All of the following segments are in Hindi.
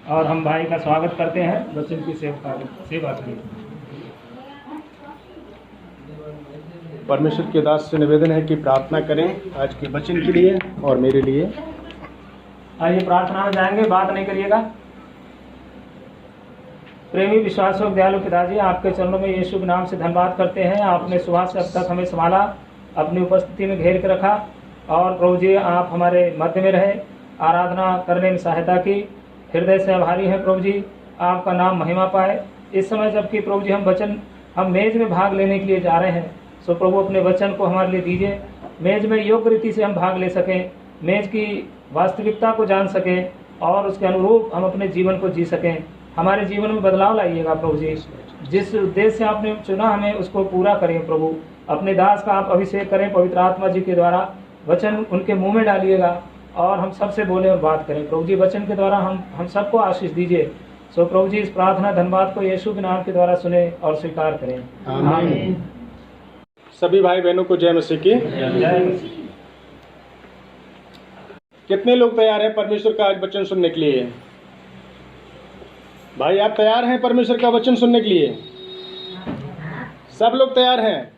और हम भाई का स्वागत करते हैं, वचन की सेवा करें। परमेश्वर के दास से निवेदन है कि प्रार्थना करें आज के वचन के लिए और मेरे लिए। आइए प्रार्थना में जाएंगे, बात नहीं करिएगा। प्रेमी विश्वासों दयालु पिताजी, आपके चरणों में यीशु के नाम से धन्यवाद करते हैं। आपने सुबह से अब तक हमें संभाला, अपनी उपस्थिति में घेर के रखा और प्रभु जी आप हमारे मध्य में रहे, आराधना करने में सहायता की। हृदय से आभारी हैं प्रभु जी, आपका नाम महिमा पाए। इस समय जबकि प्रभु जी हम मेज में भाग लेने के लिए जा रहे हैं, सो प्रभु अपने वचन को हमारे लिए दीजिए। मेज में योग्य रीति से हम भाग ले सकें, मेज की वास्तविकता को जान सकें और उसके अनुरूप हम अपने जीवन को जी सकें। हमारे जीवन में बदलाव लाइएगा प्रभु जी। जिस उद्देश्य से आपने चुना हमें उसको पूरा करें प्रभु। अपने दास का आप अभिषेक करें पवित्र आत्मा जी के द्वारा, वचन उनके मुंह में डालिएगा और हम सबसे बोले और बात करें प्रभु जी। वचन के द्वारा हम सबको आशीष दीजिए। सो प्रभु जी इस प्रार्थना धन्यवाद को यीशु के नाम के द्वारा सुने और स्वीकार करें। आमीन। सभी भाई बहनों को जय मसीह की। कितने लोग तैयार हैं परमेश्वर का आज वचन सुनने के लिए? भाई आप तैयार हैं परमेश्वर का वचन सुनने के लिए? सब लोग तैयार हैं?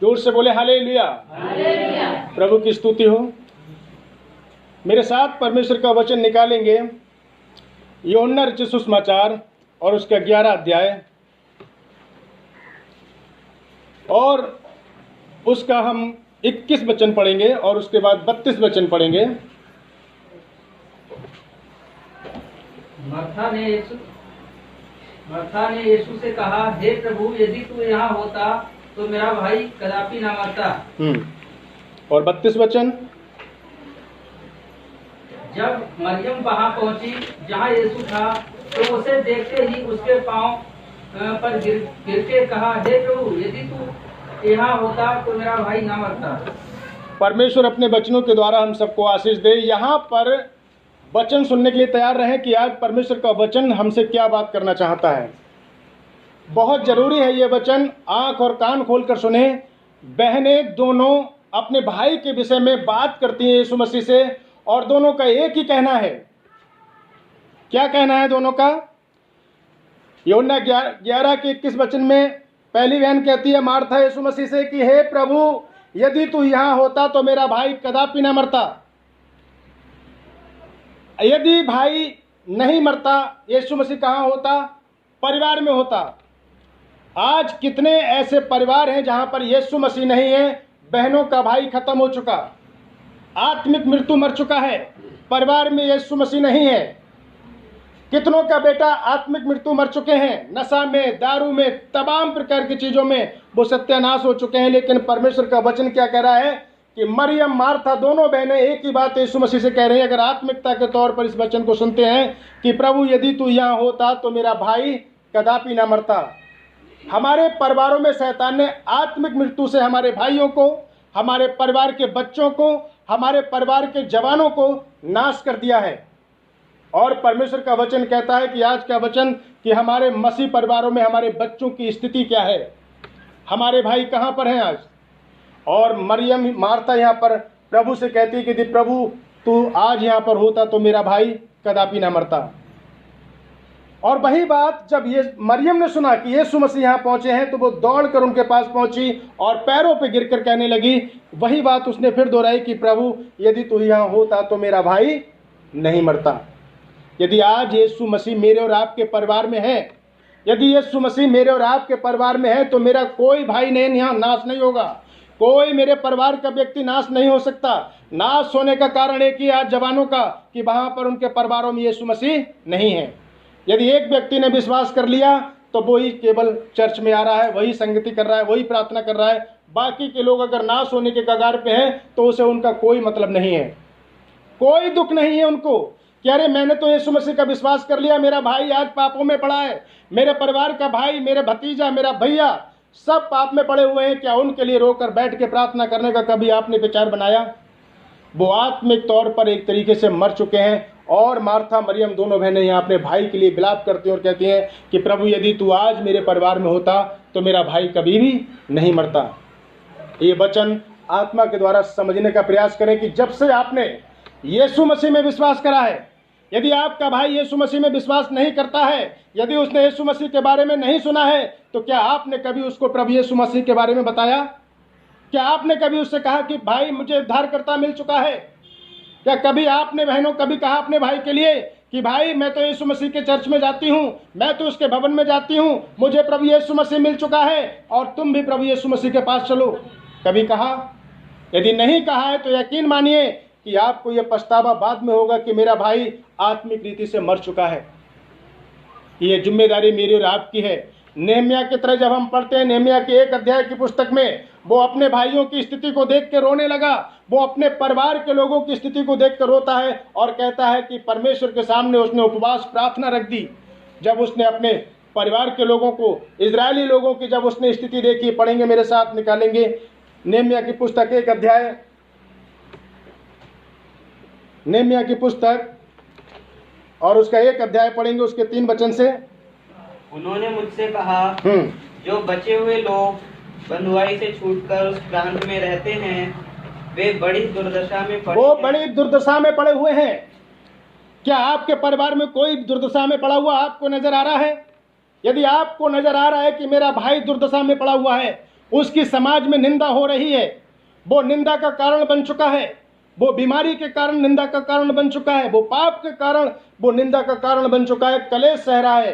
जोर से बोले हालेलुया। प्रभु की स्तुति हो। मेरे साथ परमेश्वर का वचन निकालेंगे यूहन्ना रचित सुसमाचार और उसका 11 अध्याय और उसका हम 21 वचन पढ़ेंगे और उसके बाद 32 वचन पढ़ेंगे। मार्था ने यीशु से कहा, हे प्रभु, यदि तू यहाँ होता तो मेरा भाई कदापि न मरता। और 32 वचन। जब मरियम वहाँ पहुँची जहाँ यीशु था, तो उसे देखते ही उसके पांव पर गिर के कहा, हे प्रभु, यदि तू यहाँ होता तो मेरा भाई न मरता। परमेश्वर अपने वचनों के द्वारा हम सबको आशीष दे। यहाँ पर वचन सुनने के लिए तैयार रहें कि आज परमेश्वर का वचन हमसे क्या बात करना चाहता है। बहुत जरूरी है ये वचन, आंख और कान खोलकर सुने। बहनें दोनों अपने भाई के विषय में बात करती हैं यीशु मसीह से और दोनों का एक ही कहना है। क्या कहना है दोनों का? यूहन्ना 11 के 21 वचन में पहली बहन कहती है मार्था यीशु मसीह से कि हे प्रभु, यदि तू यहाँ होता तो मेरा भाई कदापि न मरता। यदि भाई नहीं मरता, यीशु मसीह कहाँ होता? परिवार में होता। आज कितने ऐसे परिवार हैं जहां पर यीशु मसीह नहीं है, बहनों का भाई खत्म हो चुका, आत्मिक मृत्यु मर चुका है, परिवार में यीशु मसीह नहीं है। कितनों का बेटा आत्मिक मृत्यु मर चुके हैं, नशा में, दारू में, तमाम प्रकार की चीजों में वो सत्यानाश हो चुके हैं। लेकिन परमेश्वर का वचन क्या कह रहा है कि मरियम मार्था दोनों बहनें एक ही बात यीशु मसीह से कह रही हैं। अगर आत्मिकता के तौर पर इस वचन को सुनते हैं कि प्रभु यदि तू यहाँ होता तो मेरा भाई कदापि ना मरता। हमारे परिवारों में शैतान ने आत्मिक मृत्यु से हमारे भाइयों को, हमारे परिवार के बच्चों को, हमारे परिवार के जवानों को नाश कर दिया है। और परमेश्वर का वचन कहता है कि आज का वचन कि हमारे मसीह परिवारों में हमारे बच्चों की स्थिति क्या है, हमारे भाई कहाँ पर हैं आज। और मरियम मार्था यहाँ पर प्रभु से कहती है कि यदि प्रभु तू आज यहाँ पर होता तो मेरा भाई कदापि ना मरता। और वही बात जब ये मरियम ने सुना कि यीशु मसीह यहाँ पहुँचे हैं तो वो दौड़कर उनके पास पहुँची और पैरों पे गिरकर कहने लगी, वही बात उसने फिर दोहराई कि प्रभु यदि तू यहाँ होता तो मेरा भाई नहीं मरता। यदि आज यीशु मसीह मेरे और आपके परिवार में है, यदि यीशु मसीह मेरे और आपके परिवार में है तो मेरा कोई भाई नहीं यहाँ नाश नहीं होगा, कोई मेरे परिवार का व्यक्ति नाश नहीं हो सकता। नाश होने का कारण एक ही आज जवानों का कि वहाँ पर उनके परिवारों में यीशु मसीह नहीं है। यदि एक व्यक्ति ने विश्वास कर लिया तो वही केवल चर्च में आ रहा है, वही संगति कर रहा है, वही प्रार्थना कर रहा है। बाकी के लोग अगर नाश होने के कगार पे हैं तो उसे उनका कोई मतलब नहीं है, कोई दुख नहीं है उनको कि अरे मैंने तो यीशु मसीह का विश्वास कर लिया, मेरा भाई आज पापों में पड़ा है, मेरे परिवार का भाई, मेरे भतीजा, मेरा भैया सब पाप में पड़े हुए हैं। क्या उनके लिए रोकर बैठ के प्रार्थना करने का कभी आपने विचार बनाया? वो आत्मिक तौर पर एक तरीके से मर चुके हैं। और मार्था मरियम दोनों बहनें यहाँ अपने भाई के लिए विलाप करती हैं और कहती हैं कि प्रभु यदि तू आज मेरे परिवार में होता तो मेरा भाई कभी भी नहीं मरता। ये वचन आत्मा के द्वारा समझने का प्रयास करें कि जब से आपने यीशु मसीह में विश्वास करा है, यदि आपका भाई यीशु मसीह में विश्वास नहीं करता है, यदि उसने यीशु मसीह के बारे में नहीं सुना है, तो क्या आपने कभी उसको प्रभु यीशु मसीह के बारे में बताया? क्या आपने कभी उससे कहा कि भाई मुझे उद्धारकर्ता मिल चुका है? क्या कभी आपने बहनों कभी कहा अपने भाई के लिए कि भाई मैं तो यीशु मसीह के चर्च में जाती हूँ, मैं तो उसके भवन में जाती हूँ, मुझे प्रभु यीशु मसीह मिल चुका है और तुम भी प्रभु यीशु मसीह के पास चलो? कभी कहा? यदि नहीं कहा है तो यकीन मानिए कि आपको यह पछतावा बाद में होगा कि मेरा भाई आत्मिक रीति से मर चुका है। ये जिम्मेदारी मेरी और आपकी है। नेहमिया की तरह जब हम पढ़ते हैं, नेहमिया के 1 अध्याय की पुस्तक में, वो अपने भाइयों की स्थिति को देख के रोने लगा। वो अपने परिवार के लोगों की स्थिति को देख कर रोता है और कहता है कि परमेश्वर के सामने उसने उपवास प्रार्थना रख दी। जब उसने अपने परिवार के लोगों को, इजरायली लोगों की जब उसने स्थिति देखी, पढ़ेंगे मेरे साथ, निकालेंगे नेहमिया की पुस्तक 1 अध्याय, नेहमिया की पुस्तक और उसका 1 अध्याय पढ़ेंगे, उसके 3 वचन से। उन्होंने मुझसे कहा, जो बचे हुए लोग बंधुआई से छूटकर उस प्रांत में रहते हैं, वे बड़ी दुर्दशा में पड़े वो बड़ी दुर्दशा में पड़े हुए हैं। क्या आपके परिवार में कोई दुर्दशा में पड़ा हुआ आपको नजर आ रहा है? यदि आपको नजर आ रहा है कि मेरा भाई दुर्दशा में पड़ा हुआ है, उसकी समाज में निंदा हो रही है, वो निंदा का कारण बन चुका है, वो बीमारी के कारण निंदा का कारण बन चुका है, वो पाप के कारण वो निंदा का कारण बन चुका है, कलेश सह रहा है,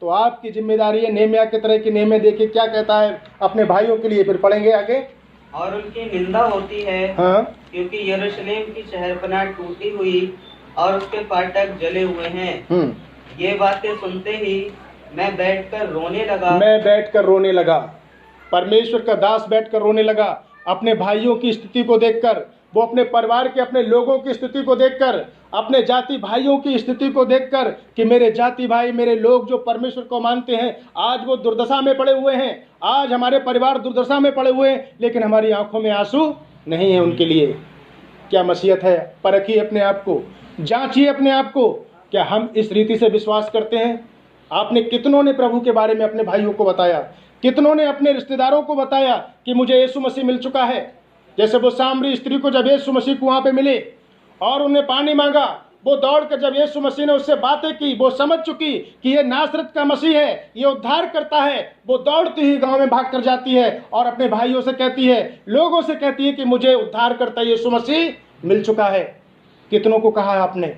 तो आपकी जिम्मेदारी है नेहमिया की तरह की। नेहमिया देखिए क्या कहता है अपने भाइयों के लिए, फिर पढ़ेंगे आगे। और उनकी निंदा होती है, हाँ, क्योंकि यरूशलेम की शहरपनाह टूटी हुई और उसके फाटक जले हुए हैं। ये बातें सुनते ही मैं बैठकर रोने लगा। परमेश्वर का दास बैठकर रोने लगा, अपने भाइयों की स्थिति को देखकर, वो अपने परिवार के, अपने लोगों की स्थिति को देखकर, अपने जाति भाइयों की स्थिति को देखकर कि मेरे जाति भाई, मेरे लोग जो परमेश्वर को मानते हैं, आज वो दुर्दशा में पड़े हुए हैं, आज हमारे परिवार दुर्दशा में पड़े हुए हैं, लेकिन हमारी आंखों में आंसू नहीं है उनके लिए। क्या मसीहत है? परखिए अपने आप को, जांचिए अपने आप को, क्या हम इस रीति से विश्वास करते हैं? आपने कितनों ने प्रभु के बारे में अपने भाइयों को बताया? कितनों ने अपने रिश्तेदारों को बताया कि मुझे यीशु मसीह मिल चुका है? जैसे वो सामरी स्त्री को जब यीशु मसीह को वहाँ पे मिले और उन्हें पानी मांगा, वो दौड़कर जब यीशु मसीह ने उससे बातें की, वो समझ चुकी कि ये नासरत का मसीह है, ये उद्धार करता है, वो दौड़ती ही गांव में भाग कर जाती है और अपने भाइयों से कहती है, लोगों से कहती है कि मुझे उद्धार करता यीशु मसीह मिल चुका है। कितनों को कहा आपने?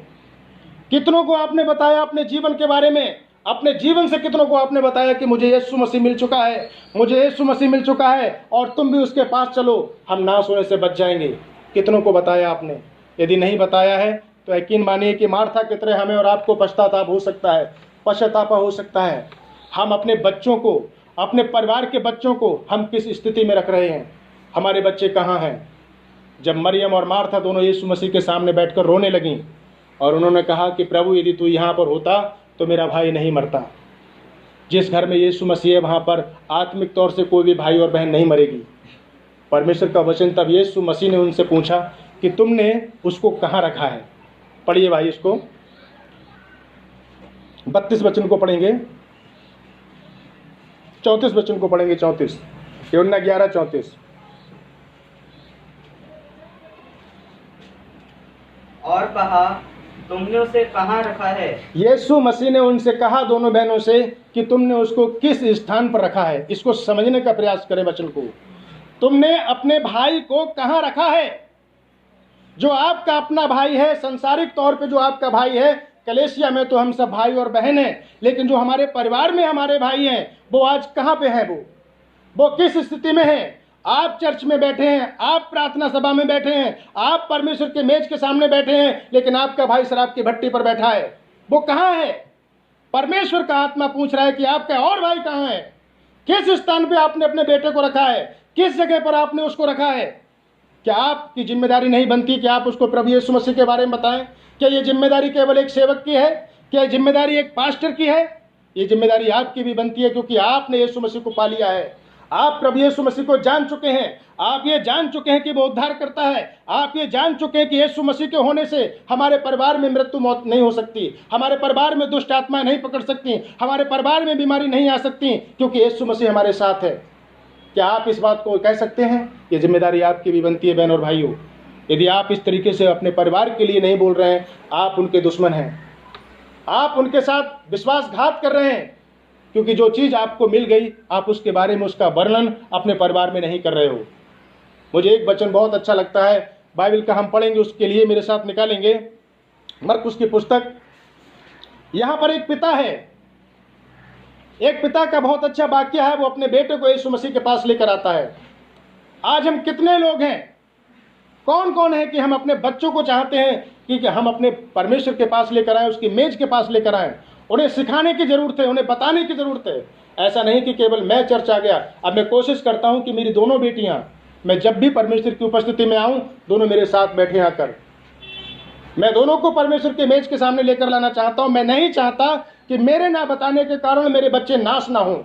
कितनों को आपने बताया अपने जीवन के बारे में? अपने जीवन से कितनों को आपने बताया कि मुझे यीशु मसीह मिल चुका है, मुझे यीशु मसीह मिल चुका है और तुम भी उसके पास चलो, हम नाश होने से बच जाएंगे? कितनों को बताया आपने? यदि नहीं बताया है तो यकीन मानिए कि मार्था की तरह हमें और आपको पश्चाताप हो सकता है, पश्चाताप हो सकता है। हम अपने बच्चों को, अपने परिवार के बच्चों को हम किस स्थिति में रख रहे हैं? हमारे बच्चे कहाँ हैं? जब मरियम और मार्था दोनों यीशु मसीह के सामने बैठकर रोने लगीं और उन्होंने कहा कि प्रभु यदि तू यहाँ पर होता तो मेरा भाई नहीं मरता। जिस घर में यीशु मसीह है वहाँ पर आत्मिक तौर से कोई भी भाई और बहन नहीं मरेगी। परमेश्वर का वचन, तब यीशु मसीह ने उनसे पूछा कि तुमने उसको कहाँ रखा है? पढ़िए भाई इसको, 32 वचन को पढ़ेंगे, 34 वचन को पढ़ेंगे, 34 यूहन्ना 11:34। और कहा, तुमने उसे कहाँ रखा है? यीशु मसीह ने उनसे कहा, दोनों बहनों से, कि तुमने उसको किस स्थान पर रखा है। इसको समझने का प्रयास करें वचन को। तुमने अपने भाई को कहाँ रखा है? जो आपका अपना भाई है, संसारिक तौर पे जो आपका भाई है, कलेसिया में तो हम सब भाई और बहन हैं, लेकिन जो हमारे परिवार में हमारे भाई हैं, वो आज कहाँ पे हैं? वो किस स्थिति में हैं? आप चर्च में बैठे हैं, आप प्रार्थना सभा में बैठे हैं, आप परमेश्वर के मेज के सामने बैठे हैं, लेकिन आपका भाई शराब की भट्टी पर बैठा है। वो कहाँ है? परमेश्वर का आत्मा पूछ रहा है कि आपका और भाई कहाँ है? किस स्थान पे आपने अपने बेटे को रखा है? किस जगह पर आपने उसको रखा है? क्या आपकी जिम्मेदारी नहीं बनती कि आप उसको प्रभु यीशु मसीह के बारे में बताएं? क्या ये जिम्मेदारी केवल एक सेवक की है? क्या ये जिम्मेदारी एक पास्टर की है? ये जिम्मेदारी आपकी भी बनती है, क्योंकि आपने यीशु मसीह को पा लिया है। आप प्रभु यीशु मसीह को जान चुके हैं। आप ये जान चुके हैं कि वो उद्धार करता है। आप ये जान चुके हैं कि यीशु मसीह के होने से हमारे परिवार में मृत्यु मौत नहीं हो सकती, हमारे परिवार में दुष्ट आत्माएं नहीं पकड़ सकती, हमारे परिवार में बीमारी नहीं आ सकती, क्योंकि यीशु मसीह हमारे साथ है। क्या आप इस बात को कह सकते हैं? ये जिम्मेदारी आपकी भी बनती है बहन और भाइयों। यदि आप इस तरीके से अपने परिवार के लिए नहीं बोल रहे हैं, आप उनके दुश्मन हैं। आप उनके साथ विश्वासघात कर रहे हैं, क्योंकि जो चीज़ आपको मिल गई आप उसके बारे में उसका वर्णन अपने परिवार में नहीं कर रहे हो। मुझे एक वचन बहुत अच्छा लगता है बाइबल का, हम पढ़ेंगे, उसके लिए मेरे साथ निकालेंगे मरकुस की पुस्तक। यहाँ पर एक पिता है, एक पिता का बहुत अच्छा वाक्य है, वो अपने बेटे को यीशु मसीह के पास लेकर आता है। आज हम कितने लोग हैं, कौन कौन है कि हम अपने बच्चों को चाहते हैं कि हम अपने परमेश्वर के पास लेकर आएं, उसकी मेज के पास लेकर आएं। उन्हें सिखाने की ज़रूरत है, उन्हें बताने की ज़रूरत है। ऐसा नहीं कि केवल मैं चर्च आ गया। अब मैं कोशिश करता हूं कि मेरी दोनों बेटियां, मैं जब भी परमेश्वर की उपस्थिति में आऊं, दोनों मेरे साथ बैठे आकर। मैं दोनों को परमेश्वर के मेज के सामने लेकर लाना चाहता हूं। मैं नहीं चाहता कि मेरे ना बताने के कारण मेरे बच्चे नाश ना हों।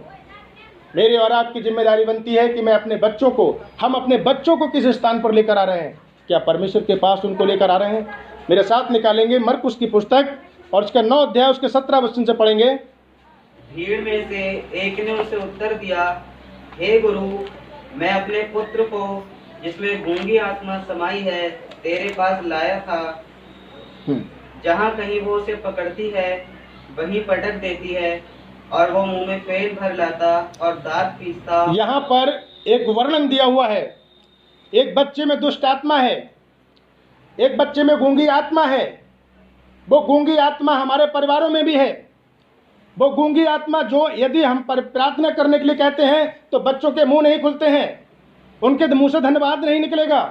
मेरी और आपकी जिम्मेदारी बनती है कि मैं अपने बच्चों को, हम अपने बच्चों को किस स्थान पर लेकर आ रहे हैं, क्या परमेश्वर के पास उनको लेकर आ रहे हैं। मेरे साथ निकालेंगे मरकुस की पुस्तक और उसका 9 अध्याय उसके 17 वचन से पढ़ेंगे। भीड़ में से एक ने उसे उत्तर दिया, हे गुरु, मैं अपने पुत्र को, जिसमें गूंगी आत्मा समाई है, तेरे पास लाया था। जहाँ कहीं वो उसे पकड़ती है वहीं पटक देती है, और वो मुंह में फेन भर लाता और दांत पीसता। यहाँ पर एक वर्णन दिया हुआ है, एक बच्चे में दुष्ट आत्मा है, एक बच्चे में गूंगी आत्मा है। वो गूंगी आत्मा हमारे परिवारों में भी है। वो गूंगी आत्मा जो यदि हम प्रार्थना करने के लिए कहते हैं तो बच्चों के मुंह नहीं खुलते हैं, उनके मुंह से धन्यवाद नहीं निकलेगा।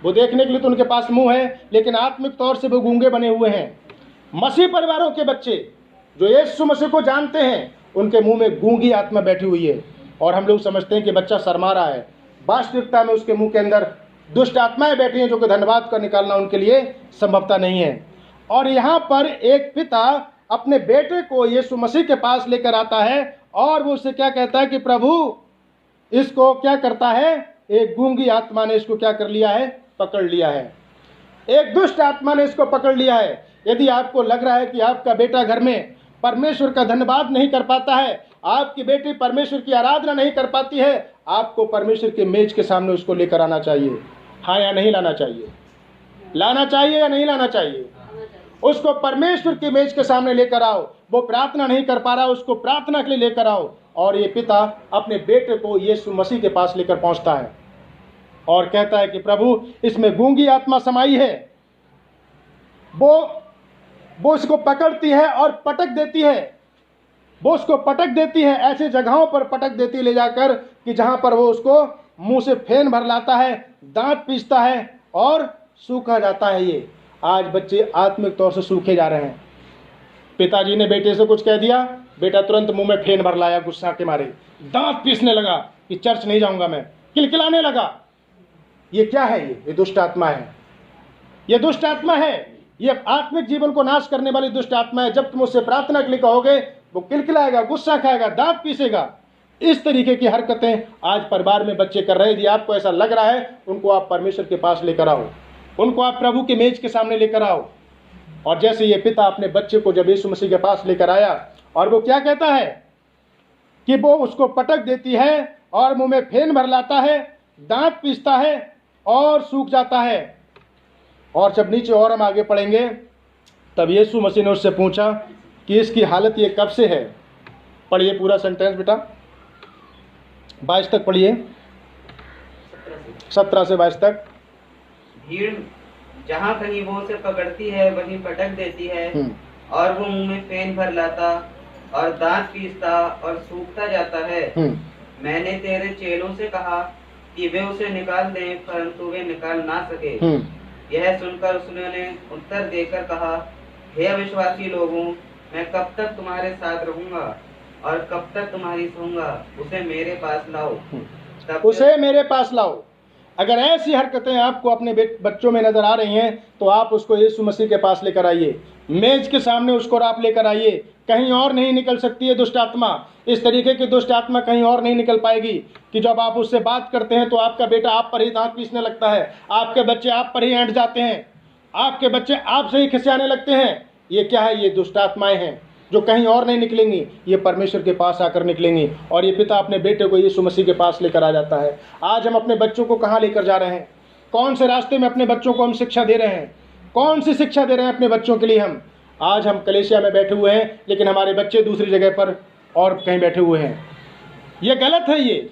वो देखने के लिए तो उनके पास मुंह है, लेकिन आत्मिक तौर से वो गूंगे बने हुए हैं। मसीह परिवारों के बच्चे जो यीशु मसीह को जानते हैं, उनके मुंह में गूंगी आत्मा बैठी हुई है, और हम लोग समझते हैं कि बच्चा शर्मा रहा है। वास्तविकता में उसके मुंह के अंदर दुष्ट आत्माएं बैठी हैं, जो कि धन्यवाद का निकालना उनके लिए संभवता नहीं है। और यहाँ पर एक पिता अपने बेटे को यीशु मसीह के पास लेकर आता है, और वो उससे क्या कहता है कि प्रभु, इसको क्या करता है, एक गूंगी आत्मा ने इसको क्या कर लिया है, पकड़ लिया है। एक दुष्ट आत्मा ने इसको पकड़ लिया है। यदि आपको लग रहा है कि आपका बेटा घर में परमेश्वर का धन्यवाद नहीं कर पाता है, आपकी बेटी परमेश्वर की आराधना नहीं कर पाती है, आपको परमेश्वर के मेज के सामने उसको लेकर आना चाहिए। हाँ या नहीं लाना चाहिए? लाना चाहिए या नहीं लाना चाहिए? उसको परमेश्वर के मेज के सामने लेकर आओ। वो प्रार्थना नहीं कर पा रहा, उसको प्रार्थना के लिए लेकर आओ। और ये पिता अपने बेटे को यीशु मसीह के पास लेकर पहुंचता है और कहता है कि प्रभु, इसमें गूंगी आत्मा समाई है। वो उसको पकड़ती है और पटक देती है। वो उसको पटक देती है, ऐसे जगहों पर पटक देती ले जाकर कि जहां पर वो उसको मुंह से फेन भर लाता है, दांत पीसता है और सूखा जाता है। ये आज बच्चे आत्मिक तौर से सूखे जा रहे हैं। पिताजी ने बेटे से कुछ कह दिया, बेटा तुरंत मुंह में फेन भर लाया, गुस्सा के मारे दांत पीसने लगा कि चर्च नहीं जाऊंगा मैं, किलकिलाने लगा। ये क्या है? ये दुष्ट आत्मा है। ये दुष्ट आत्मा है। ये आत्मिक जीवन को नाश करने वाली दुष्ट आत्मा है। जब तुम उससे प्रार्थना के लिए कहोगे, वो किलकिलाएगा, गुस्सा खाएगा, दांत पीसेगा। इस तरीके की हरकतें आज परिवार में बच्चे कर रहे हैं। यदि आपको ऐसा लग रहा है, उनको आप परमेश्वर के पास लेकर आओ, उनको आप प्रभु के मेज के सामने लेकर आओ। और जैसे ये पिता अपने बच्चे को जब यीशु मसीह के पास लेकर आया, और वो क्या कहता है कि वो उसको पटक देती है और मुंह में फेन भर लाता है, दांत पीसता है और सूख जाता है। और जब नीचे और हम आगे पढ़ेंगे, तब यीशु मसीह ने उससे पूछा कि इसकी हालत ये कब से है। पढ़िए पूरा सेंटेंस बेटा, 22 तक पढ़िए, 17 से 22 तक। भीड़ जहाँ कहीं वो उसे पकड़ती है वहीं पटक देती है, और वो मुंह में फेन भर लाता और दांत पीसता और सूखता जाता है। मैंने तेरे चेलों से कहा कि वे उसे निकाल दें, परंतु वे निकाल ना सके। यह सुनकर उसने उत्तर देकर कहा, हे अविश्वासी लोगों, मैं कब तक तुम्हारे साथ रहूंगा और कब तक तुम्हारी सहूंगा? उसे मेरे पास लाओ। उसे मेरे पास लाओ। अगर ऐसी हरकतें आपको अपने बच्चों में नजर आ रही हैं, तो आप उसको यीशु मसीह के पास लेकर आइए, मेज के सामने उसको आप लेकर आइए। कहीं और नहीं निकल सकती है दुष्ट आत्मा। इस तरीके की दुष्ट आत्मा कहीं और नहीं निकल पाएगी कि जब आप उससे बात करते हैं तो आपका बेटा आप पर ही दांत पीसने लगता है, आपके बच्चे आप पर ही ऐंठ जाते हैं, आपके बच्चे आपसे ही खिसियाने लगते हैं। ये क्या है? ये दुष्ट आत्माएं हैं जो कहीं और नहीं निकलेंगी, ये परमेश्वर के पास आकर निकलेंगी। और ये पिता अपने बेटे को यीशु मसीह के पास लेकर आ जाता है। आज हम अपने बच्चों को कहाँ लेकर जा रहे हैं? कौन से रास्ते में अपने बच्चों को हम शिक्षा दे रहे हैं? कौन सी शिक्षा दे रहे हैं अपने बच्चों के लिए हम? आज हम कलेसिया में बैठे हुए हैं, लेकिन हमारे बच्चे दूसरी जगह पर और कहीं बैठे हुए हैं। ये गलत है। ये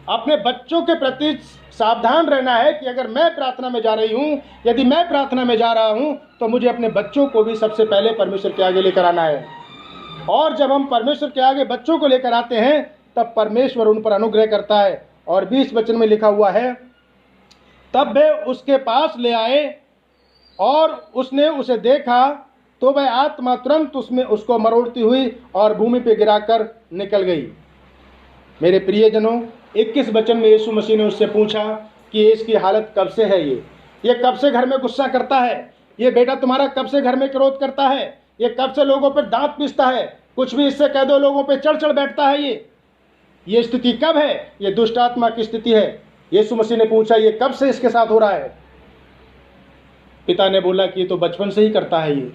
अपने बच्चों के प्रति सावधान रहना है कि अगर मैं प्रार्थना में जा रही हूँ, यदि मैं प्रार्थना में जा रहा हूँ, तो मुझे अपने बच्चों को भी सबसे पहले परमेश्वर के आगे लेकर आना है। और जब हम परमेश्वर के आगे बच्चों को लेकर आते हैं, तब परमेश्वर उन पर अनुग्रह करता है। और 20 वचन में लिखा हुआ है, तब वे उसके पास ले आए और उसने उसे देखा, तो वह आत्मा तुरंत उसको मरोड़ती हुई और भूमि पे गिराकर निकल गई। मेरे प्रियजनों, 21 वचन में यीशु मसीह ने उससे पूछा कि इसकी हालत कब से है, ये कब से घर में गुस्सा करता है, ये बेटा तुम्हारा कब से घर में क्रोध करता है, ये कब से लोगों पर दांत पीसता है, कुछ भी इससे कह दो लोगों पे चढ़ चढ़ बैठता है। ये स्थिति कब है? ये दुष्ट आत्मा की स्थिति है। यीशु मसीह ने पूछा, ये कब से इसके साथ हो रहा है? पिता ने बोला कि ये तो बचपन से ही करता है। ये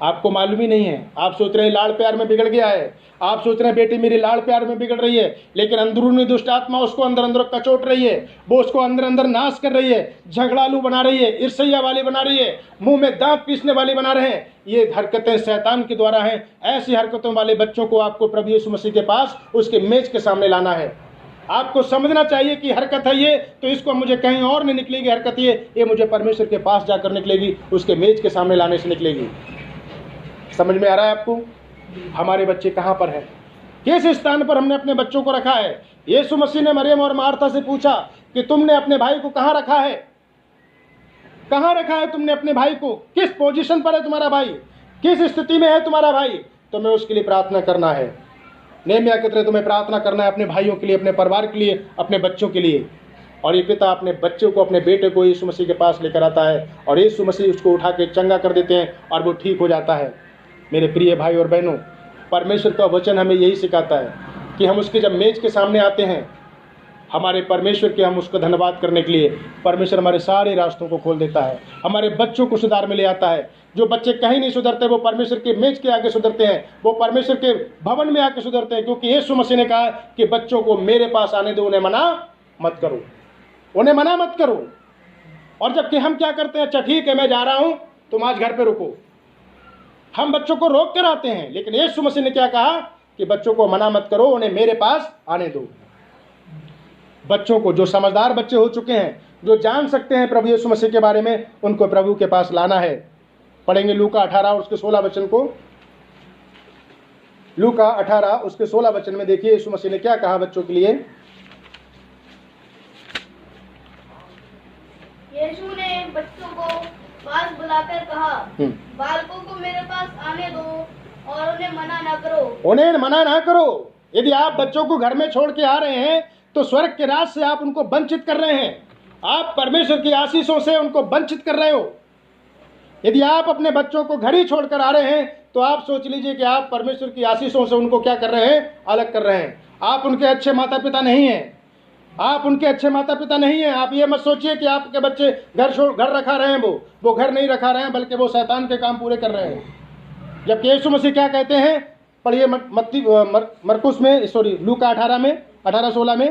आपको मालूम ही नहीं है। आप सोच रहे हैं लाड़ प्यार में बिगड़ गया है, आप सोच रहे हैं बेटी मेरी लाड़ प्यार में बिगड़ रही है, लेकिन अंदरूनी दुष्ट आत्मा उसको अंदर अंदर कचोट रही है, वो उसको अंदर अंदर नाश कर रही है, झगड़ालू बना रही है, ईर्ष्या वाली बना रही है, मुंह में दांत पीसने वाली बना रहे हैं। ये हरकतें शैतान के द्वारा हैं। ऐसी हरकतों वाले बच्चों को आपको प्रभु यीशु मसीह के पास उसके मेज के सामने लाना है। आपको समझना चाहिए कि हरकत है ये, तो इसको मुझे कहीं और नहीं निकलेगी हरकत, ये मुझे परमेश्वर के पास जाकर निकलेगी, उसके मेज के सामने लाने से निकलेगी। समझ में आ रहा है आपको? हमारे बच्चे कहाँ पर हैं, किस स्थान पर हमने अपने बच्चों को रखा है? यीशु मसीह ने मरियम और मार्था से पूछा कि तुमने अपने भाई को कहाँ रखा है? कहाँ रखा है तुमने अपने भाई को? किस पोजीशन पर है तुम्हारा भाई? किस स्थिति में है तुम्हारा भाई? तुम्हें उसके लिए प्रार्थना करना है। नेहमिया की तरह तुम्हें प्रार्थना करना है अपने भाइयों के लिए, अपने परिवार के लिए, अपने बच्चों के लिए। और ये पिता अपने बच्चों को, अपने बेटे को यीशु मसीह के पास लेकर आता है और यीशु मसीह उसको उठा के चंगा कर देते हैं और वो ठीक हो जाता है। मेरे प्रिय भाई और बहनों, परमेश्वर का वचन हमें यही सिखाता है कि हम उसके जब मेज के सामने आते हैं, हमारे परमेश्वर के हम उसको धन्यवाद करने के लिए, परमेश्वर हमारे सारे रास्तों को खोल देता है, हमारे बच्चों को सुधार में ले आता है। जो बच्चे कहीं नहीं सुधरते वो परमेश्वर के मेज के आगे सुधरते हैं, वो परमेश्वर के भवन में आके सुधरते हैं, क्योंकि यीशु मसीह ने कहा कि बच्चों को मेरे पास आने दो, उन्हें मना मत करो, उन्हें मना मत करो। और जबकि हम क्या करते हैं, अच्छा ठीक है मैं जा रहा हूँ, तुम आज घर पे रुको, हम बच्चों को रोक कर आते हैं। लेकिन यीशु मसीह ने क्या कहा कि बच्चों को मना मत करो, उन्हें मेरे पास आने दो। बच्चों को, जो समझदार बच्चे हो चुके हैं, जो जान सकते हैं प्रभु यीशु मसीह के बारे में, उनको प्रभु के पास लाना है। पढ़ेंगे लूका 18 उसके 16 वचन को। लूका 18 उसके 16 वचन में देखिए यीशु मसीह ने क्या कहा बच्चों के लिए। यीशु ने बच्चों को पास बुलाकर कहा, बालकों को मेरे पास आने दो और उन्हें मना ना करो। उन्हें मना ना करो। यदि आप बच्चों को घर में छोड़ के आ रहे हैं, तो स्वर्ग के राज से आप उनको वंचित कर रहे हैं, आप परमेश्वर की आशीषों से उनको वंचित कर रहे हो। यदि आप अपने बच्चों को घर ही छोड़कर आ रहे हैं, तो आप सोच लीजिए कि आप परमेश्वर की आशीषों से उनको क्या कर रहे हैं, अलग कर रहे हैं। आप उनके अच्छे माता पिता नहीं हैं, आप उनके अच्छे माता पिता नहीं हैं। आप ये मत सोचिए कि आपके बच्चे घर रखा रहे हैं, वो घर नहीं रखा रहे हैं, बल्कि वो शैतान के काम पूरे कर रहे हैं। जबकि यीशु मसीह क्या कहते हैं, पढ़िए मरकुस में, सॉरी लूका 18 में 18-16 में,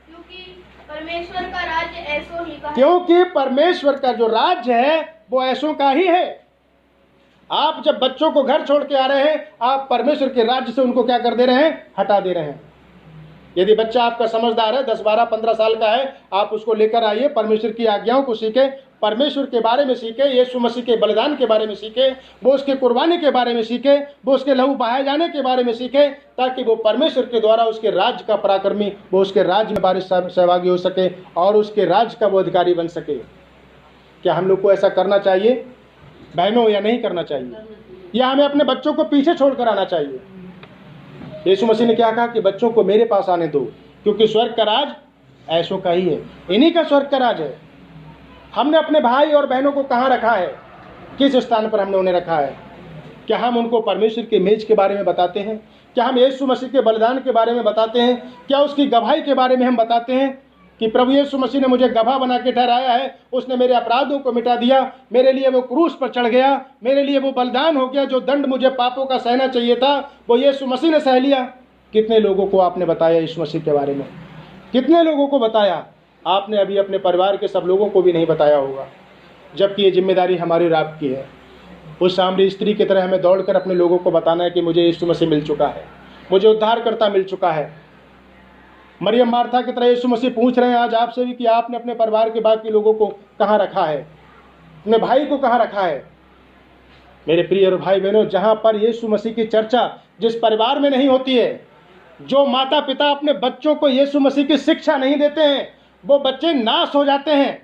क्योंकि परमेश्वर का राज्य ऐसों ही का है। क्योंकि परमेश्वर का जो राज्य है वो ऐसों का ही है। आप जब बच्चों को घर छोड़ के आ रहे हैं, आप परमेश्वर के राज्य से उनको क्या कर दे रहे हैं, हटा दे रहे हैं। यदि बच्चा आपका समझदार है, 10, 12, 15 साल का है, आप उसको लेकर आइए, परमेश्वर की आज्ञाओं को सीखे, परमेश्वर के बारे में सीखे, यीशु मसीह के बलिदान के बारे में सीखे, वो उसके कुर्बानी के बारे में सीखे, वो उसके लहू बहाए जाने के बारे में सीखे, ताकि वो परमेश्वर के द्वारा उसके राज्य का पराक्रमी, वो उसके राज्य में सहभागी हो सके और उसके राज्य का वो अधिकारी बन सके। क्या हम लोग को ऐसा करना चाहिए बहनों, या नहीं करना चाहिए? या हमें अपने बच्चों को पीछे छोड़कर आना चाहिए? यीशु मसीह ने क्या कहा कि बच्चों को मेरे पास आने दो, क्योंकि स्वर्ग का राज ऐसों का ही है, इन्हीं का स्वर्ग का राज है। हमने अपने भाई और बहनों को कहाँ रखा है, किस स्थान पर हमने उन्हें रखा है? क्या हम उनको परमेश्वर के मेज के बारे में बताते हैं? क्या हम यीशु मसीह के बलिदान के बारे में बताते हैं? क्या उसकी गवाही के बारे में हम बताते हैं कि प्रभु यीशु मसीह ने मुझे गवाह बना के ठहराया है, उसने मेरे अपराधों को मिटा दिया, मेरे लिए वो क्रूस पर चढ़ गया, मेरे लिए वो बलिदान हो गया, जो दंड मुझे पापों का सहना चाहिए था वो यीशु मसीह ने सह लिया। कितने लोगों को आपने बताया यीशु मसीह के बारे में? कितने लोगों को बताया? आपने अभी अपने परिवार के सब लोगों को भी नहीं बताया होगा, जबकि ये जिम्मेदारी हमारी और आपकी है। उस सामरी स्त्री की तरह हमें दौड़कर अपने लोगों को बताना है कि मुझे यीशु मसीह मिल चुका है, मुझे उद्धारकर्ता मिल चुका है। मरियम मार्था की तरह यीशु मसीह पूछ रहे हैं आज आपसे भी कि आपने अपने परिवार के बाकी लोगों को कहाँ रखा है, अपने भाई को कहाँ रखा है। मेरे प्रिय और भाई बहनों, जहाँ पर यीशु मसीह की चर्चा जिस परिवार में नहीं होती है, जो माता पिता अपने बच्चों को यीशु मसीह की शिक्षा नहीं देते हैं, वो बच्चे नाश हो जाते हैं,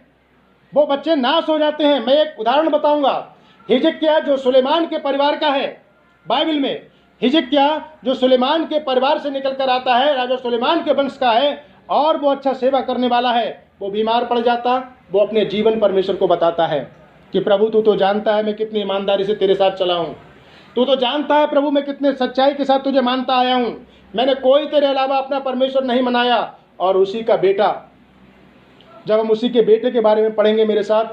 वो बच्चे नाश हो जाते हैं। मैं एक उदाहरण बताऊंगा। हिजकिय्याह जो सुलेमान के परिवार का है, बाइबल में हिजकिय्याह जो सुलेमान के परिवार से निकल कर आता है, राजा सुलेमान के वंश का है और वो अच्छा सेवा करने वाला है, वो बीमार पड़ जाता, वो अपने जीवन परमेश्वर को बताता है कि प्रभु तू तो जानता है मैं कितनी ईमानदारी से तेरे साथ चला हूँ, तू तो जानता है प्रभु मैं कितने सच्चाई के साथ तुझे मानता आया हूँ, मैंने कोई तेरे अलावा अपना परमेश्वर नहीं मनाया। और उसी का बेटा, जब हम उसी के बेटे के बारे में पढ़ेंगे मेरे साथ,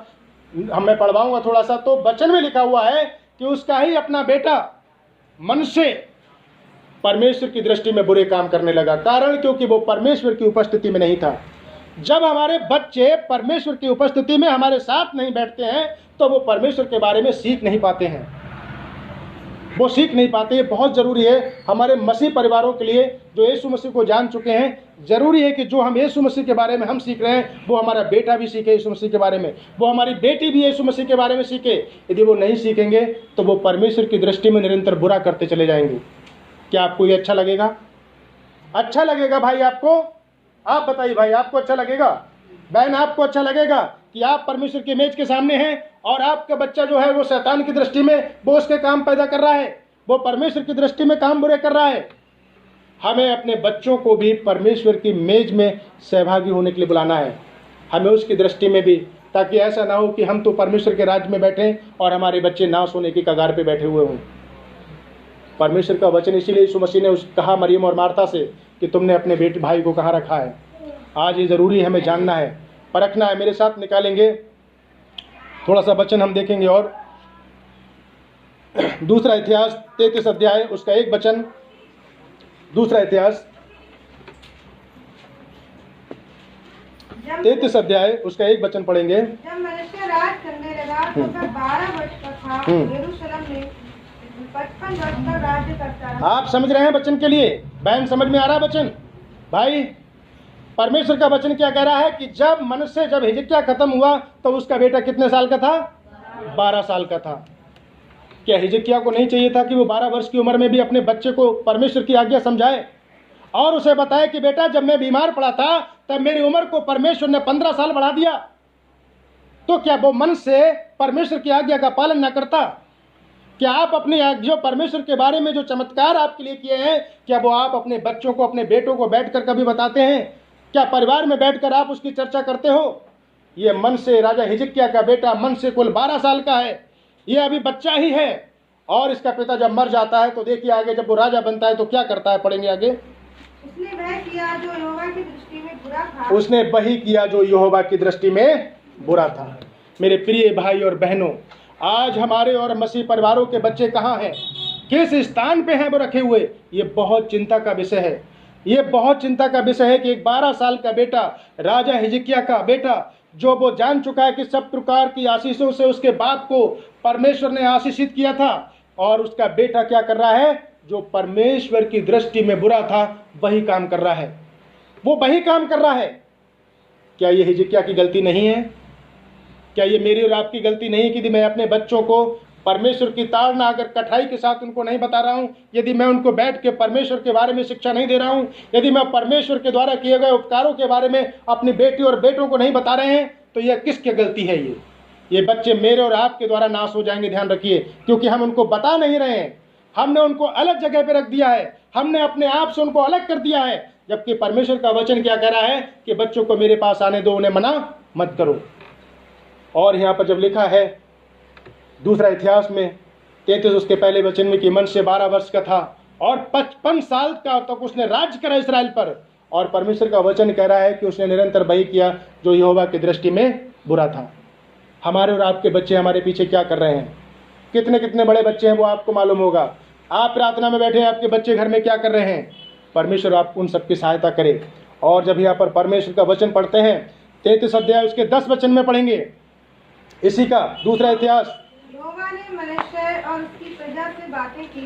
मैं पढ़वाऊंगा थोड़ा सा, तो वचन में लिखा हुआ है कि उसका ही अपना बेटा मनश्शे परमेश्वर की दृष्टि में बुरे काम करने लगा। कारण क्योंकि वो परमेश्वर की उपस्थिति में नहीं था। जब हमारे बच्चे परमेश्वर की उपस्थिति में हमारे साथ नहीं बैठते हैं तो वो परमेश्वर के बारे में सीख नहीं पाते हैं, वो सीख नहीं पाते। ये बहुत ज़रूरी है हमारे मसीह परिवारों के लिए जो यीशु मसीह को जान चुके हैं। ज़रूरी है कि जो हम यीशु मसीह के बारे में हम सीख रहे हैं वो हमारा बेटा भी सीखे यीशु मसीह के बारे में, वो हमारी बेटी भी यीशु मसीह के बारे में सीखे। यदि वो नहीं सीखेंगे तो वो परमेश्वर की दृष्टि में निरंतर बुरा करते चले जाएंगे। क्या आपको ये अच्छा लगेगा? अच्छा लगेगा भाई आपको? आप बताइए भाई, आपको अच्छा लगेगा? बहन आपको अच्छा लगेगा कि आप परमेश्वर के मेज के सामने हैं और आपका बच्चा जो है वो शैतान की दृष्टि में वो उसके काम पैदा कर रहा है, वो परमेश्वर की दृष्टि में काम बुरे कर रहा है? हमें अपने बच्चों को भी परमेश्वर की मेज में सहभागी होने के लिए बुलाना है, हमें उसकी दृष्टि में भी, ताकि ऐसा ना हो कि हम तो परमेश्वर के राज्य में बैठे और हमारे बच्चे नाश होने की कगार पे बैठे हुए हों। परमेश्वर का वचन इसीलिए यीशु मसीह ने कहा मरियम और मार्था से कि तुमने अपने बेटे भाई को कहाँ रखा है। आज ये ज़रूरी है, हमें जानना है, परखना है। मेरे साथ निकालेंगे थोड़ा सा वचन हम देखेंगे। और दूसरा इतिहास 33 अध्याय उसका 1 वचन, दूसरा इतिहास 33 अध्याय उसका 1 वचन पढ़ेंगे। जब मनश्शे राज करने लगा तो वह 12 वर्ष का था। यरूशलेम में 55 वर्ष का राज्य करता रहा। आप समझ रहे हैं वचन के लिए? बहन समझ में आ रहा है वचन? भाई परमेश्वर का वचन क्या कह रहा है कि जब मनश्शे, जब हिजकिय्याह खत्म हुआ तो उसका बेटा कितने साल का था? 12 साल का था। क्या हिजकिय्याह को नहीं चाहिए था कि वो 12 वर्ष की उम्र में भी अपने बच्चे को परमेश्वर की आज्ञा समझाए और उसे बताए कि बेटा जब मैं बीमार पड़ा था तब मेरी उम्र को परमेश्वर ने 15 साल बढ़ा दिया? तो क्या वो मन से परमेश्वर की आज्ञा का पालन न करता? क्या आप अपनी जो परमेश्वर के बारे में जो चमत्कार आपके लिए किए हैं, क्या वो आप अपने बच्चों को, अपने बेटों को बैठकर कभी बताते हैं? क्या परिवार में बैठकर आप उसकी चर्चा करते हो? ये मनश्शे, राजा हिजकिय्याह का बेटा मनश्शे कुल 12 साल का है, ये अभी बच्चा ही है। और इसका पिता जब मर जाता है तो देखिए आगे जब वो राजा बनता है तो क्या करता है, पढ़ेंगे आगे। उसने वह किया जो यहोवा की दृष्टि में बुरा था। उसने वही किया जो यहोवा की दृष्टि में बुरा था। मेरे प्रिय भाई और बहनों, आज हमारे और मसीह परिवारों के बच्चे कहाँ हैं, किस स्थान पे हैं वो रखे हुए? ये बहुत चिंता का विषय है। ये बहुत चिंता का विषय है कि एक 12 साल का बेटा, राजा हिजकिय्याह का बेटा, जो वो जान चुका है कि सब प्रकार की आशीषों से उसके बाप को परमेश्वर ने आशीषित किया था, और उसका बेटा क्या कर रहा है? जो परमेश्वर की दृष्टि में बुरा था वही काम कर रहा है, वो वही काम कर रहा है। क्या ये हिजकिय्याह की गलती नहीं है? क्या ये मेरी और आपकी गलती नहीं कि यदि मैं अपने बच्चों को परमेश्वर की ताड़ना अगर कठिनाई के साथ उनको नहीं बता रहा हूँ, यदि मैं उनको बैठ के परमेश्वर के बारे में शिक्षा नहीं दे रहा हूँ, यदि मैं परमेश्वर के द्वारा किए गए उपकारों के बारे में अपनी बेटी और बेटों को नहीं बता रहे हैं, तो यह किसकी गलती है? ये बच्चे मेरे और आपके द्वारा नाश हो जाएंगे, ध्यान रखिए, क्योंकि हम उनको बता नहीं रहे हैं। हमने उनको अलग जगह पे रख दिया है, हमने अपने आप से उनको अलग कर दिया है, जबकि परमेश्वर का वचन क्या कह रहा है कि बच्चों को मेरे पास आने दो, उन्हें मना मत करो। और यहाँ पर जब लिखा है दूसरा इतिहास में 33 उसके पहले वचन में कि मनश्शे 12 वर्ष का था और 55 साल का तक उसने राज्य करा इस्राएल पर, और परमेश्वर का वचन कह रहा है कि उसने निरंतर वही किया जो यहोवा की दृष्टि में बुरा था। हमारे और आपके बच्चे हमारे पीछे क्या कर रहे हैं? कितने कितने बड़े बच्चे हैं वो आपको मालूम होगा। आप प्रार्थना में बैठे हैं, आपके बच्चे घर में क्या कर रहे हैं? परमेश्वर आपको उन सबकी सहायता करे। और जब यहाँ पर परमेश्वर का वचन पढ़ते हैं 33 अध्याय उसके 10 वचन में पढ़ेंगे इसी का दूसरा इतिहास यहोवा ने मनुष्य और उसकी प्रजा से बातें की,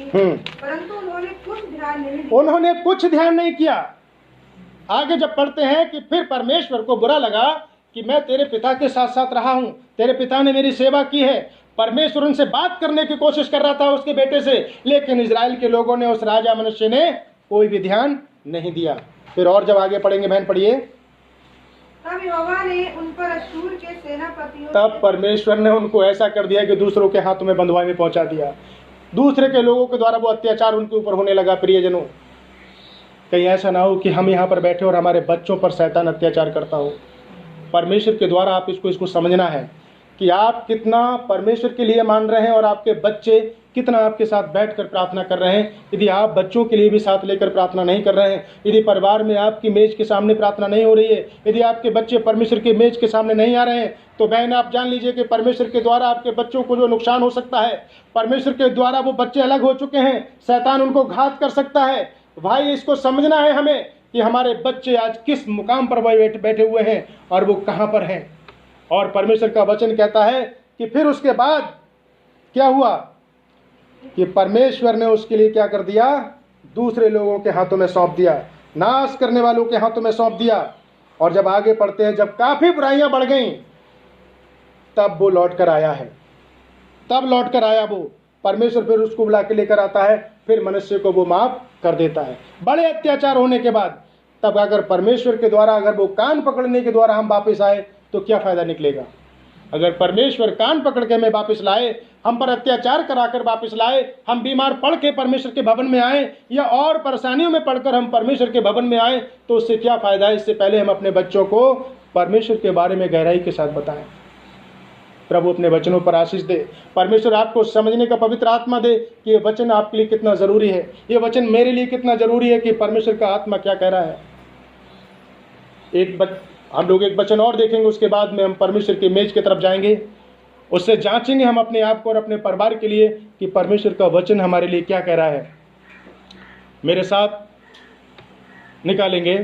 परंतु उन्होंने कुछ ध्यान नहीं दिया। उन्होंने कुछ ध्यान नहीं किया। आगे जब पढ़ते हैं कि फिर परमेश्वर को बुरा लगा कि मैं तेरे पिता के साथ साथ रहा हूं, तेरे पिता ने मेरी सेवा की है। परमेश्वर उनसे बात करने की कोशिश कर रहा था उसके बेटे से, लेकिन इजराइल के लोगों ने, उस राजा मनुष्य ने कोई भी ध्यान नहीं दिया। फिर और जब आगे पढ़ेंगे, बहन पढ़िए। तब यहोवा ने उन पर अश्शूर के सेनापतियों, तब परमेश्वर ने उनको ऐसा कर दिया कि दूसरों के हाथों में बंधुआई में पहुंचा दिया। दूसरे के लोगों के द्वारा वो अत्याचार उनके ऊपर होने लगा। प्रियजनों, कहीं ऐसा ना हो कि हम यहाँ पर बैठे और हमारे बच्चों पर शैतान अत्याचार करता हो। परमेश्वर के द्वारा आप इसको समझना है कि आप कितना परमेश्वर के लिए मान रहे हैं और आपके बच्चे कितना आपके साथ बैठकर प्रार्थना कर रहे हैं। यदि आप बच्चों के लिए भी साथ लेकर प्रार्थना नहीं कर रहे हैं, यदि परिवार में आपकी मेज के सामने प्रार्थना नहीं हो रही है, यदि आपके बच्चे परमेश्वर के मेज के सामने नहीं आ रहे हैं, तो बहन आप जान लीजिए कि परमेश्वर के द्वारा आपके बच्चों को जो नुकसान हो सकता है, परमेश्वर के द्वारा वो बच्चे अलग हो चुके हैं, शैतान उनको घात कर सकता है। भाई, इसको समझना है हमें कि हमारे बच्चे आज किस मुकाम पर बैठे हुए हैं और वो कहाँ पर हैं। और परमेश्वर का वचन कहता है कि फिर उसके बाद क्या हुआ कि परमेश्वर ने उसके लिए क्या कर दिया, दूसरे लोगों के हाथों में सौंप दिया, नाश करने वालों के हाथों में सौंप दिया। और जब आगे पढ़ते हैं, जब काफी बुराइयां बढ़ गईं, तब वो लौट कर आया है। तब लौट कर आया वो परमेश्वर, फिर उसको बुला के लेकर आता है, फिर मनुष्य को वो माफ कर देता है। बड़े अत्याचार होने के बाद तब अगर परमेश्वर के द्वारा, अगर वो कान पकड़ने के द्वारा हम वापस आए तो क्या फायदा निकलेगा। अगर परमेश्वर कान पकड़ के हमें वापस लाए, हम पर अत्याचार कराकर वापस लाए, हम बीमार पड़ के परमेश्वर के भवन में आए या और परेशानियों में पड़कर हम परमेश्वर के भवन में आए, तो उससे क्या फायदा है। इससे पहले हम अपने बच्चों को परमेश्वर के बारे में गहराई के साथ बताएं। प्रभु अपने वचनों पर आशीष दे। परमेश्वर आपको समझने का पवित्र आत्मा दे कि ये वचन आपके लिए कितना जरूरी है, ये वचन मेरे लिए कितना जरूरी है कि परमेश्वर का आत्मा क्या कह रहा है। हम लोग एक वचन और देखेंगे, उसके बाद में हम परमेश्वर की मेज की तरफ जाएंगे। उससे जांचेंगे हम अपने आप को और अपने परिवार के लिए कि परमेश्वर का वचन हमारे लिए क्या कह रहा है। मेरे साथ निकालेंगे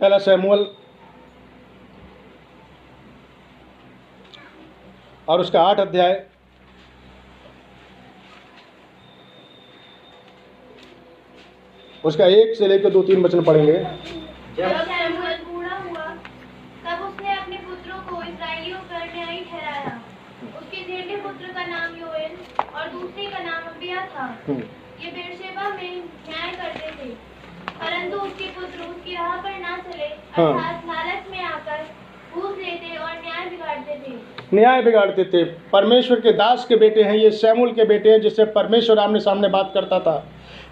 पहला शमूएल और उसका 8 अध्याय, उसका 1 से लेकर 2-3 वचन पढ़ेंगे। जब शमूएल बूढ़ा हुआ, तब उसने अपने पुत्रों को इस्राएलियों पर न्यायी ठहराया। उसके जेठे पुत्र का नाम योएल और दूसरे का नाम अबिय्याह था। ये बेर्शेबा में न्याय करते थे, परंतु उसके पुत्र उसकी राह पर ना चले, अर्थात लालच में आकर घूस लेते और न्याय बिगाड़ते थे। परमेश्वर के दास के बेटे हैं ये, शमूएल के बेटे हैं, जिससे परमेश्वर आमने सामने बात करता था।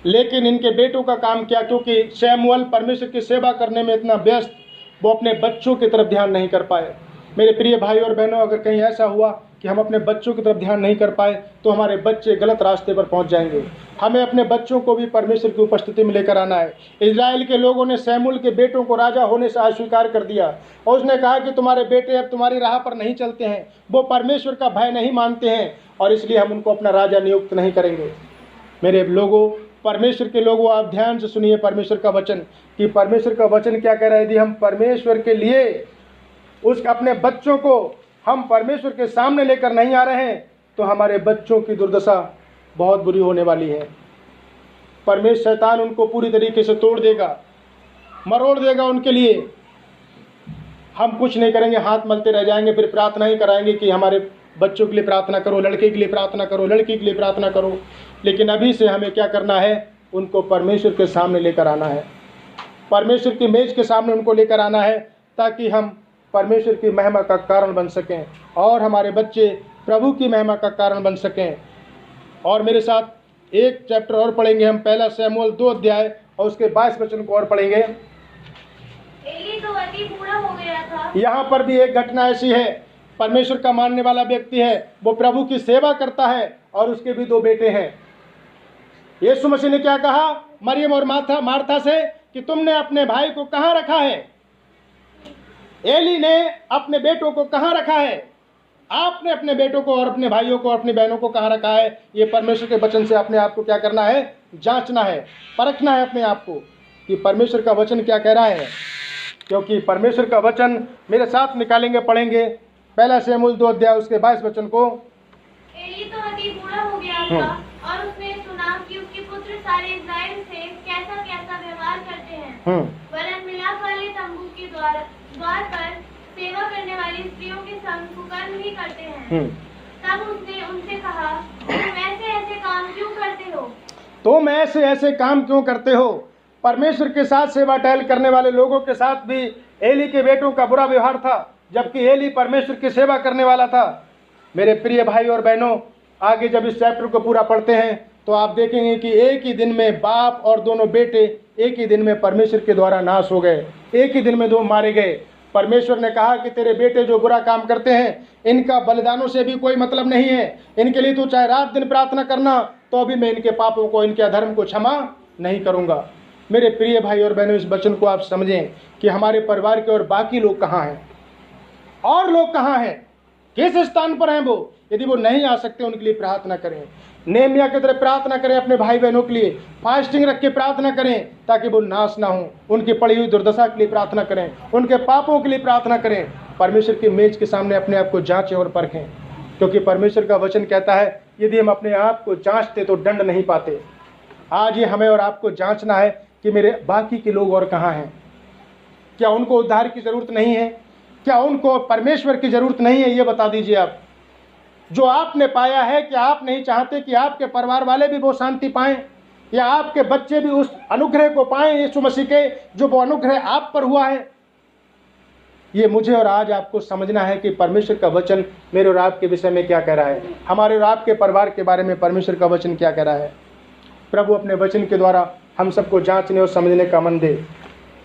लेकिन इनके बेटों का काम क्या, क्योंकि शमूएल परमेश्वर की सेवा करने में इतना व्यस्त, वो अपने बच्चों की तरफ ध्यान नहीं कर पाए। मेरे प्रिय भाई और बहनों, अगर कहीं ऐसा हुआ कि हम अपने बच्चों की तरफ ध्यान नहीं कर पाए तो हमारे बच्चे गलत रास्ते पर पहुंच जाएंगे। हमें अपने बच्चों को भी परमेश्वर की उपस्थिति में लेकर आना है। इजराइल के लोगों ने शमूएल के बेटों को राजा होने से अस्वीकार कर दिया और उसने कहा कि तुम्हारे बेटे अब तुम्हारी राह पर नहीं चलते हैं, वो परमेश्वर का भय नहीं मानते हैं और इसलिए हम उनको अपना राजा नियुक्त नहीं करेंगे। मेरे लोगों, परमेश्वर के लोगों, आप ध्यान से सुनिए परमेश्वर का वचन कि परमेश्वर का वचन क्या कह रहा है। यदि हम परमेश्वर के लिए अपने बच्चों को हम परमेश्वर के सामने लेकर नहीं आ रहे हैं तो हमारे बच्चों की दुर्दशा बहुत बुरी होने वाली है। परमेश्वर शैतान उनको पूरी तरीके से तोड़ देगा, मरोड़ देगा। उनके लिए हम कुछ नहीं करेंगे, हाथ मलते रह जाएंगे, फिर प्रार्थना ही कराएंगे कि हमारे बच्चों के लिए प्रार्थना करो, लड़के के लिए प्रार्थना करो, लड़की के लिए प्रार्थना करो। लेकिन अभी से हमें क्या करना है, उनको परमेश्वर के सामने लेकर आना है, परमेश्वर की मेज के सामने उनको लेकर आना है, ताकि हम परमेश्वर की महिमा का कारण बन सकें और हमारे बच्चे प्रभु की महिमा का कारण बन सकें। और मेरे साथ एक चैप्टर और पढ़ेंगे हम, पहला शमूएल 2 अध्याय और उसके 22 वचन को और पढ़ेंगे। एली तो अति बूढ़ा हो गया था। यहाँ पर भी एक घटना ऐसी है, परमेश्वर का मानने वाला व्यक्ति है, वो प्रभु की सेवा करता है और उसके भी 2 बेटे हैं। यीशु मसीह ने क्या कहा मरियम और मार्था से कि तुमने अपने भाई को कहाँ रखा है। एली ने अपने बेटों को कहाँ रखा है, आपने अपने बेटों को और अपने भाइयों को, अपनी बहनों को कहाँ रखा है। ये परमेश्वर के वचन से अपने आप को क्या करना है, जांचना है, परखना है अपने आप को कि परमेश्वर का वचन क्या कह रहा है। क्योंकि परमेश्वर का वचन मेरे साथ निकालेंगे, पढ़ेंगे पहला शमूएल 2 अध्याय उसके 22 वचन को। एली तो अति बूढ़ा हो गया था और उसने सुना कि उसके पुत्र सारे इस्राएल से कैसा कैसा व्यवहार करते हैं। वरन मिलाप वाले तंबू के द्वार पर सेवा करने वाली स्त्रियों के संग कुकर्म भी करते हैं। तब उसने उनसे कहा, तुम ऐसे ऐसे काम क्यों करते हो? तुम ऐसे ऐसे काम क्यों करते हो? परमेश्वर के साथ सेवा टहल करने वाले लोगों के साथ भी एली के बेटों का बुरा व्यवहार था, जबकि एली परमेश्वर की सेवा करने वाला था। मेरे प्रिय भाई और बहनों, आगे जब इस चैप्टर को पूरा पढ़ते हैं तो आप देखेंगे कि एक ही दिन में बाप और दोनों बेटे एक ही दिन में परमेश्वर के द्वारा नाश हो गए, एक ही दिन में दो मारे गए। परमेश्वर ने कहा कि तेरे बेटे जो बुरा काम करते हैं, इनका बलिदानों से भी कोई मतलब नहीं है, इनके लिए तू चाहे रात दिन प्रार्थना करना तो भी मैं इनके पापों को, इनके अधर्म को क्षमा नहीं करूंगा। मेरे प्रिय भाई और बहनों, इस वचन को आप समझें कि हमारे परिवार के और बाकी लोग कहाँ हैं, और लोग कहाँ हैं, किस स्थान पर हैं वो। यदि वो नहीं आ सकते उनके लिए प्रार्थना करें, नेहमिया की तरह प्रार्थना करें, अपने भाई बहनों के लिए फास्टिंग रख के प्रार्थना करें ताकि वो नाश ना हो। उनकी पड़ी हुई दुर्दशा के लिए प्रार्थना करें, उनके पापों के लिए प्रार्थना करें। परमेश्वर की मेज के सामने अपने आप को जांचें और परखें, क्योंकि परमेश्वर का वचन कहता है यदि हम अपने आप को जांचते तो दंड नहीं पाते। आज ये हमें और आपको जांचना है कि मेरे बाकी के लोग और कहाँ हैं। क्या उनको उद्धार की जरूरत नहीं है? क्या उनको परमेश्वर की जरूरत नहीं है? ये बता दीजिए आप। जो आपने पाया है, कि आप नहीं चाहते कि आपके परिवार वाले भी वो शांति पाएं, या आपके बच्चे भी उस अनुग्रह को पाएं यीशु मसीह के, जो वो अनुग्रह आप पर हुआ है। ये मुझे और आज आपको समझना है कि परमेश्वर का वचन मेरे और आपके विषय में क्या कह रहा है, हमारे और आपके परिवार के बारे में परमेश्वर का वचन क्या कह रहा है। प्रभु अपने वचन के द्वारा हम सबको जांचने और समझने का मन दे।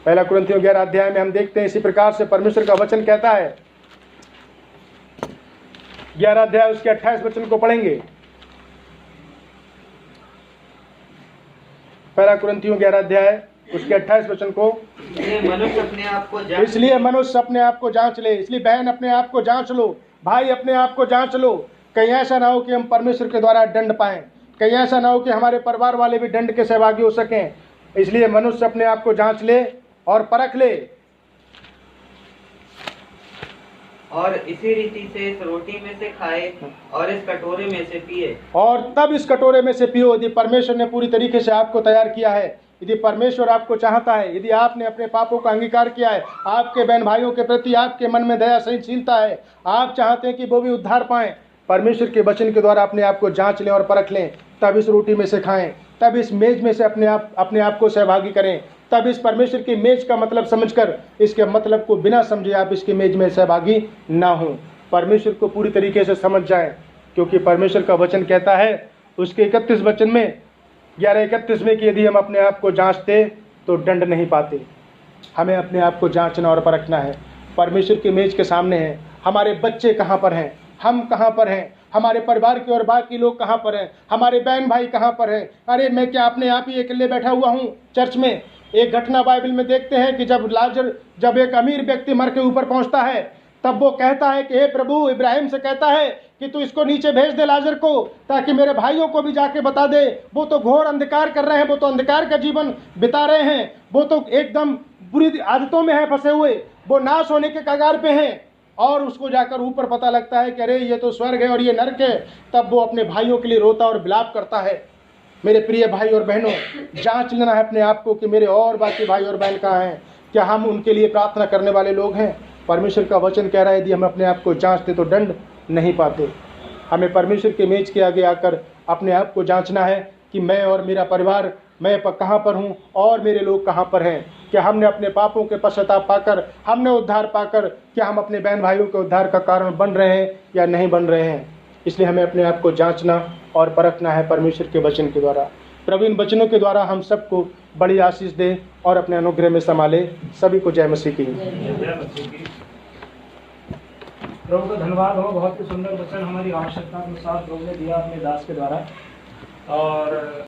पहला कुरिन्थियों 11 अध्याय में हम देखते हैं इसी प्रकार से परमेश्वर का वचन कहता है, 11 अध्याय उसके 28 वचन को पढ़ेंगे। पहला कुरिन्थियों 11 अध्याय उसके 28 वचन को। इसलिए मनुष्य अपने आप को जांच ले। इसलिए बहन अपने आप को जांच लो, भाई अपने आप को जांच लो। कहीं ऐसा ना हो कि हम परमेश्वर के द्वारा दंड पाएं, कहीं ऐसा ना हो कि हमारे परिवार वाले भी दंड के सहभागी हो सकें। इसलिए मनुष्य अपने आप को जांच ले और परख ले, और इसी रीति से इस रोटी में से खाए और इस कटोरे में से पिए, और तब इस कटोरे में से पियो। यदि परमेश्वर ने पूरी तरीके से आपको तैयार किया है, यदि परमेश्वर आपको चाहता है, यदि आपने अपने पापों का अंगीकार किया है, आपके बहन भाइयों के प्रति आपके मन में दया सहनशीलता है, आप चाहते हैं कि वो भी उद्धार पाएं, परमेश्वर के वचन के द्वारा अपने आप को जांच लें और परख लें। तब इस रोटी में से खाएं, तब इस मेज में से अपने आप को सहभागी करें, तब इस परमेश्वर की मेज का मतलब समझकर इसके मतलब को बिना समझे आप इसकी मेज में सहभागी ना हो। परमेश्वर को पूरी तरीके से समझ जाएं, क्योंकि परमेश्वर का वचन कहता है उसके 31 वचन में 11:31 में कि यदि हम अपने आप को जांचते तो दंड नहीं पाते। हमें अपने आप को जांचना और परखना है। परमेश्वर की मेज के सामने है, हमारे बच्चे कहाँ पर हैं, हम कहाँ पर हैं, हमारे परिवार के और बाकी लोग कहाँ पर हैं, हमारे बहन भाई कहाँ पर हैं। अरे मैं क्या अपने आप ही अकेले बैठा हुआ हूँ चर्च में? एक घटना बाइबल में देखते हैं कि जब एक अमीर व्यक्ति मर के ऊपर पहुँचता है, तब वो कहता है कि हे प्रभु, इब्राहिम से कहता है कि तू इसको नीचे भेज दे लाजर को, ताकि मेरे भाइयों को भी जाके बता दे। वो तो घोर अंधकार कर रहे हैं, वो तो अंधकार का जीवन बिता रहे हैं, वो तो एकदम बुरी आदतों में है फंसे हुए, वो नाश होने के कगार पे हैं। और उसको जाकर ऊपर पता लगता है कि अरे ये तो स्वर्ग है और ये नरक है। तब वो अपने भाइयों के लिए रोता और विलाप करता है। मेरे प्रिय भाई और बहनों, जांच लेना है अपने आप को कि मेरे और बाकी भाई और बहन कहाँ हैं, क्या हम उनके लिए प्रार्थना करने वाले लोग हैं। परमेश्वर का वचन कह रहा है यदि हम अपने आप को जांचते तो दंड नहीं पाते। हमें परमेश्वर के मेज के आगे आकर अपने आप को जांचना है कि मैं और मेरा परिवार, मैं कहाँ पर हूँ और मेरे लोग कहाँ पर हैं। क्या हमने अपने पापों के पश्चाताप पाकर, हमने उद्धार पाकर, क्या हम अपने बहन भाइयों के उद्धार का कारण बन रहे हैं या नहीं बन रहे हैं। इसलिए हमें अपने आप को जांचना और परखना है परमेश्वर के वचन के द्वारा। प्रभु इन वचनों के द्वारा हम सबको बड़ी आशीष दे और अपने अनुग्रह में संभाले। सभी को जय मसीह की। प्रभु का धन्यवाद हो, बहुत ही सुंदर वचन हमारी आवश्यकता के अनुसार प्रभु ने दिया अपने दास के द्वारा। और